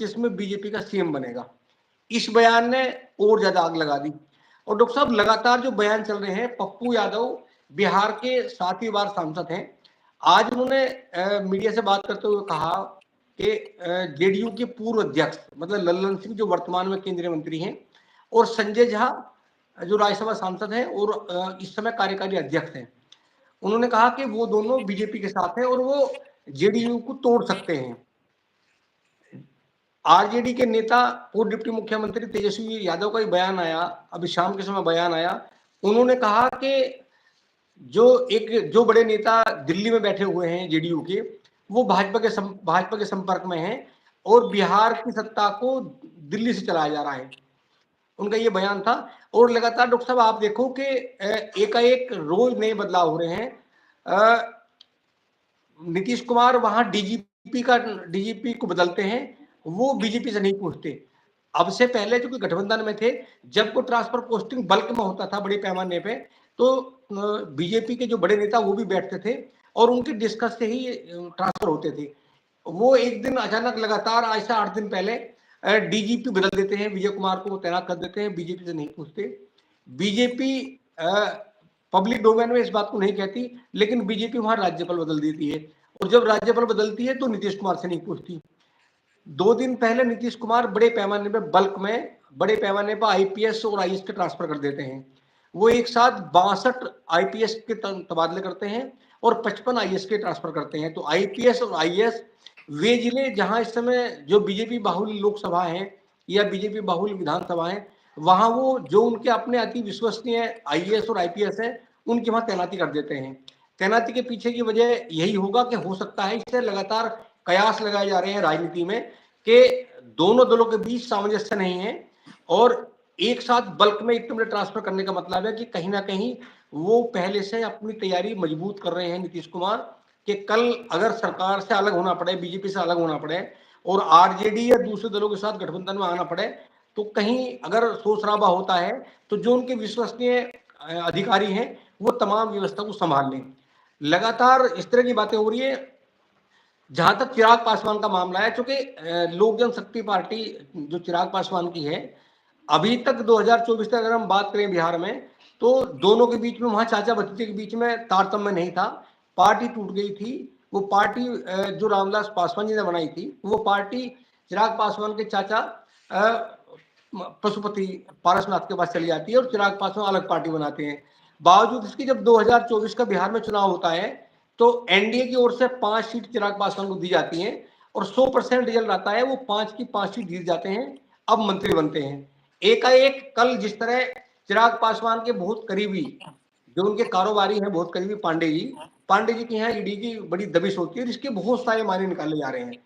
जिसमें बीजेपी का सीएम बनेगा। इस बयान ने और ज्यादा आग लगा दी। और डॉक्टर साहब लगातार जो बयान चल रहे हैं, पप्पू यादव बिहार के 7वीं बार सांसद हैं। आज उन्होंने मीडिया से बात करते हुए कहा कि जेडीयू के पूर्व अध्यक्ष मतलब लल्लन सिंह जो वर्तमान में केंद्रीय मंत्री हैं, और संजय झा जो राज्यसभा सांसद हैं और इस समय कार्यकारी अध्यक्ष हैं, उन्होंने कहा कि वो दोनों बीजेपी के साथ हैं और वो जेडीयू को तोड़ सकते हैं। आरजेडी के नेता पूर्व डिप्टी मुख्यमंत्री तेजस्वी यादव का ही बयान आया, अभी शाम के समय बयान आया। उन्होंने कहा कि जो बड़े नेता दिल्ली में बैठे हुए हैं जेडीयू के, वो भाजपा के संपर्क में हैं और बिहार की सत्ता को दिल्ली से चलाया जा रहा है। उनका ये बयान था। और लगातार डॉक्टर साहब आप देखो कि एकाएक रोज नए बदलाव हो रहे हैं। नीतीश कुमार वहां डीजीपी को बदलते हैं, वो बीजेपी से नहीं पूछते। अब से पहले जो गठबंधन में थे, जब को ट्रांसफर पोस्टिंग बल्क में होता था बड़े पैमाने पे, तो बीजेपी के जो बड़े नेता वो भी बैठते थे और उनके डिस्कस से ही ट्रांसफर होते थे। वो एक दिन अचानक लगातार आज से 8 दिन पहले डीजीपी बदल देते हैं, विजय कुमार को तैनात कर देते हैं, बीजेपी से नहीं पूछते। बीजेपी पब्लिक डोमेन में इस बात को नहीं कहती, लेकिन बीजेपी वहां राज्यपाल बदल देती है, और जब राज्यपाल बदलती है तो नीतीश कुमार से नहीं पूछती। 2 दिन पहले नीतीश कुमार बड़े पैमाने पर बल्क में बड़े पैमाने पर आईपीएस और आईएएस के ट्रांसफर कर देते हैं। वो एक साथ 62 आईपीएस के तबादले करते हैं और 55 आईएएस के ट्रांसफर करते हैं। तो आईपीएस और आईएएस वे जिले जहां इस समय जो बीजेपी बाहुल लोकसभा है या बीजेपी बाहुल विधानसभा है, वहां वो जो उनके अपने अति विश्वसनीय आईएएस और आईपीएस है, उनकी वहां तैनाती कर देते हैं। तैनाती के पीछे की वजह यही होगा कि हो सकता है, इससे लगातार कयास लगाए जा रहे हैं राजनीति में कि दोनों दलों के बीच सामंजस्य नहीं है, और एक साथ बल्क में एकदम ट्रांसफर करने का मतलब है कि कहीं ना कहीं वो पहले से अपनी तैयारी मजबूत कर रहे हैं नीतीश कुमार, कि कल अगर सरकार से अलग होना पड़े, बीजेपी से अलग होना पड़े और आरजेडी या दूसरे दलों के साथ गठबंधन में आना पड़े, तो कहीं अगर शोर शराबा होता है तो जो उनके विश्वसनीय अधिकारी हैं वो तमाम व्यवस्था को संभाल लें। लगातार इस तरह की बातें हो रही है। जहां तक चिराग पासवान का मामला है, चूंकि लोक जनशक्ति पार्टी जो चिराग पासवान की है, अभी तक 2024 तक अगर हम बात करें बिहार में, तो दोनों के बीच में, वहां चाचा भतीजे के बीच में तारतम्य नहीं था, पार्टी टूट गई थी। वो पार्टी जो रामविलास पासवान जी ने बनाई थी, वो पार्टी चिराग पासवान के चाचा पशुपति पारसनाथ के पास चली जाती है और चिराग पासवान अलग पार्टी बनाते हैं। बावजूद इसकी जब 2024 का बिहार में चुनाव होता है, तो एनडीए की ओर से 5 सीट चिराग पासवान को दी जाती हैं और 100% रिजल्ट आता है, वो 5 की 5 सीट जीत जाते हैं, अब मंत्री बनते हैं। एकाएक कल जिस तरह चिराग पासवान के बहुत करीबी जो उनके कारोबारी हैं, बहुत करीबी पांडे जी के यहाँ ईडी की बड़ी दबिश होती है, जिसके बहुत सारे मायने निकाले जा रहे हैं।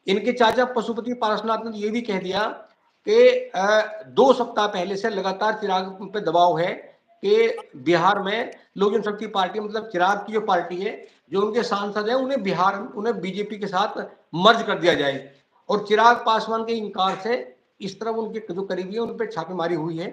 इनके चाचा पशुपति पारसनाथ ने ये भी कह दिया कि 2 सप्ताह पहले से लगातार चिराग पे दबाव है कि बिहार में लोक जनशक्ति पार्टी मतलब चिराग की जो पार्टी है, जो उनके सांसद हैं, उन्हें बीजेपी के साथ मर्ज कर दिया जाए। और चिराग पासवान के इनकार से इस तरह उनके जो करीबी है उन पर छापेमारी हुई है।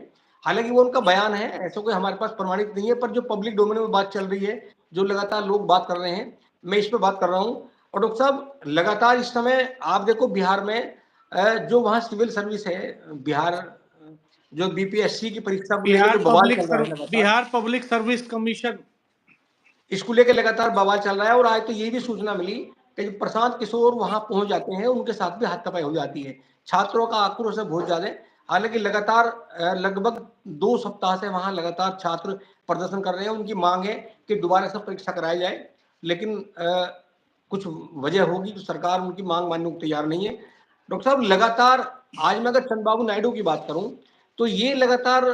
हालांकि वो उनका बयान है, ऐसा कोई हमारे पास प्रमाणित नहीं है, पर जो पब्लिक डोमेन में बात चल रही है, जो लगातार लोग बात कर रहे हैं, मैं इस पर बात कर रहा हूँ। और डॉक्टर साहब लगातार इस समय आप देखो बिहार में जो वहाँ सिविल सर्विस है, बिहार जो बीपीएससी की परीक्षा को लेकर जो बवाल चल रहा है लगातार, बिहार पब्लिक सर्विस कमीशन, इसको लेकर लगातार बवाल चल रहा है। और आज तो ये भी सूचना मिली कि जब प्रशांत किशोर वहां पहुंच जाते हैं, उनके साथ भी हाथापाई हो जाती है। छात्रों का आक्रोश है बहुत ज्यादा। हालांकि लगातार लगभग 2 सप्ताह से वहां लगातार छात्र प्रदर्शन कर रहे हैं। उनकी मांग है कि दोबारा से परीक्षा कराई जाए, लेकिन कुछ वजह होगी तो सरकार उनकी मांग मानने को तैयार नहीं है। डॉक्टर साहब लगातार आज मैं अगर चंद्रबाबू नायडू की बात करूं, तो ये लगातार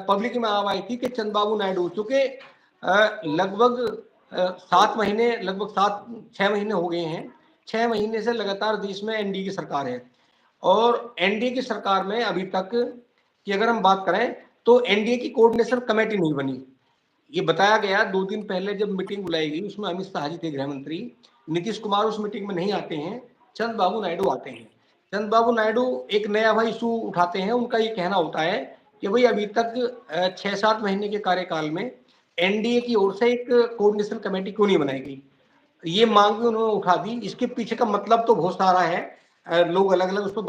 पब्लिक में आवाज आई थी कि चंद्रबाबू नायडू, चूंकि लगभग 7 महीने, लगभग 6 महीने हो गए हैं, 6 महीने से लगातार देश में एनडीए की सरकार है, और एनडीए की सरकार में अभी तक की अगर हम बात करें तो एनडीए की कोऑर्डिनेशन कमेटी नहीं बनी। ये बताया गया 2 दिन पहले जब मीटिंग बुलाई गई, उसमें अमित शाह जी थे गृह मंत्री, नीतीश कुमार उस मीटिंग में नहीं आते हैं, चंद्रबाबू नायडू आते हैं। चंद्रबाबू नायडू एक नया भाई इशू उठाते हैं। उनका ये कहना होता है कि भाई अभी तक 6-7 महीने के कार्यकाल में एनडीए की ओर से एक कोऑर्डिनेशन कमेटी क्यों नहीं बनाई गई। ये मांग भी उन्होंने उठा दी। इसके पीछे का मतलब तो बहुत सारा है, लोग अलग-अलग उस पे